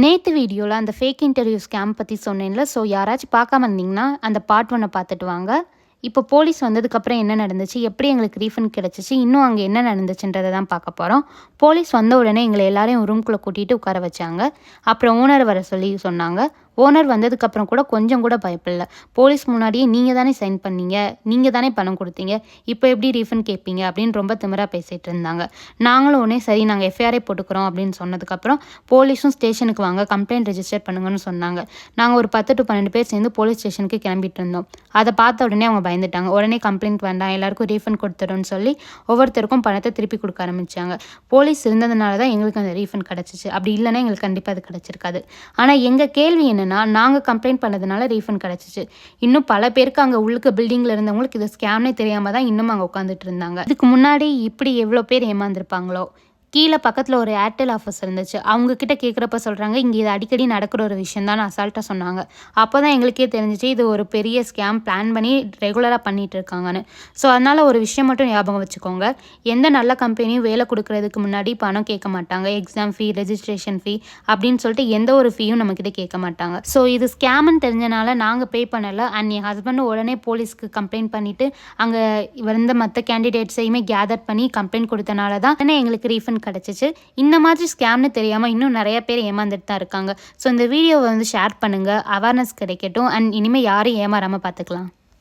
நேற்று வீடியோவில் அந்த ஃபேக் இன்டர்வியூ ஸ்கேம் பற்றி சொன்னேன்ல. ஸோ யாராச்சும் பார்க்காம இருந்தீங்கன்னா அந்த பார்ட் 1 பார்த்துட்டு வாங்க. இப்போ போலீஸ் வந்ததுக்கப்புறம் என்ன நடந்துச்சு, எப்படி எங்களுக்கு ரீஃபண்ட் கிடச்சிச்சு, இன்னும் அங்கே என்ன நடந்துச்சுன்றதை தான் பார்க்க போகிறோம். போலீஸ் வந்த உடனே எங்களை எல்லாரையும் ரூம்குள்ளே கூட்டிகிட்டு உட்கார வச்சாங்க. அப்புறம் ஓனர் வர சொல்லி சொன்னாங்க. ஓனர் வந்ததுக்கப்புறம் கூட கொஞ்சம் கூட பயப்படல. போலீஸ் முன்னாடியே நீங்கள் தானே சைன் பண்ணீங்க, நீங்கள் தானே பணம் கொடுத்தீங்க, இப்போ எப்படி ரீஃபண்ட் கேட்பீங்க அப்படின்னு ரொம்ப திமிராக பேசிகிட்டு இருந்தாங்க. நாங்களும் உடனே சரி நாங்கள் எஃப்ஐஆரே போட்டுக்கிறோம் அப்படின்னு சொன்னதுக்கப்புறம் போலீஸும் ஸ்டேஷனுக்கு வாங்க கம்ப்ளைண்ட் ரெஜிஸ்டர் பண்ணுங்கன்னு சொன்னாங்க. நாங்கள் ஒரு 10 to 12 பேர் சேர்ந்து போலீஸ் ஸ்டேஷனுக்கு கிளம்பிட்டு இருந்தோம். அதை பார்த்த உடனே அவங்க பயந்துட்டாங்க. உடனே கம்ப்ளைண்ட் வேண்டாம், எல்லாருக்கும் ரீஃபண்ட் கொடுத்துருன்னு சொல்லி ஒவ்வொருத்தருக்கும் பணத்தை திருப்பி கொடுக்க ஆரம்பித்தாங்க. போலீஸ் இருந்ததுனால தான் எங்களுக்கு அந்த ரீஃபண்ட் கிடச்சிச்சு. அப்படி இல்லைன்னா எங்களுக்கு கண்டிப்பாக அது கிடச்சிருக்காது. ஆனால் எங்கள் கேள்வி என்ன, நாங்கள் கம்ப்ளைண்ட் பண்ணதுனால ரீஃபண்ட் கிடச்சிச்சு. இன்னும் பல பேருக்கு அங்கே உள்ளுக்கு பில்டிங்கில் இருந்தவங்களுக்கு இது ஸ்கேம்னே தெரியாமல் தான் இன்னும் அங்கே உட்காந்துட்டு இருந்தாங்க. இதுக்கு முன்னாடி இப்படி எவ்வளோ பேர் ஏமாந்துருப்பாங்களோ. கீழே பக்கத்தில் ஒரு ஏர்டெல் ஆஃபீஸ் இருந்துச்சு. அவங்கக்கிட்ட கேட்குறப்ப சொல்கிறாங்க இங்கே இது அடிக்கடி நடக்கிற ஒரு விஷயம் தான் அசால்ட்டாக சொன்னாங்க. அப்போ தான் எங்களுக்கே தெரிஞ்சிச்சு இது ஒரு பெரிய ஸ்கேம் பிளான் பண்ணி ரெகுலராக பண்ணிகிட்டு இருக்காங்கன்னு. ஸோ அதனால் ஒரு விஷயம் மட்டும் ஞாபகம் வச்சுக்கோங்க. எந்த நல்ல கம்பெனியும் வேலை கொடுக்குறதுக்கு முன்னாடி பணம் கேட்க மாட்டாங்க. எக்ஸாம் ஃபீ, ரெஜிஸ்ட்ரேஷன் ஃபீ அப்படின்னு சொல்லிட்டு எந்த ஒரு ஃபீயும் நம்மக்கிட்ட கேட்க மாட்டாங்க. ஸோ இது ஸ்கேம்னு தெரிஞ்சனால நாங்கள் பே பண்ணலை. அண்ட் என் ஹஸ்பண்ட் உடனே போலீஸ்க்கு கம்ப்ளைண்ட் பண்ணிவிட்டு அங்கே வந்த மற்ற கேண்டிடேட்ஸையுமே கேதர் பண்ணி கம்ப்ளைண்ட் கொடுத்தனால தான் எங்களுக்கு ரீஃபண்ட் கிடச்சிச்சு. இந்த மாதிரி ஸ்கேம்னு தெரியாமல் இன்னும் நிறைய பேர் ஏமாந்துட்டு தான் இருக்காங்க. ஸோ இந்த வீடியோவை ஷேர் பண்ணுங்கள், அவேர்னஸ் கிடைக்கட்டும். அண்ட் இனிமேல் யாரும் ஏமாறாமல் பார்த்துக்கலாம்.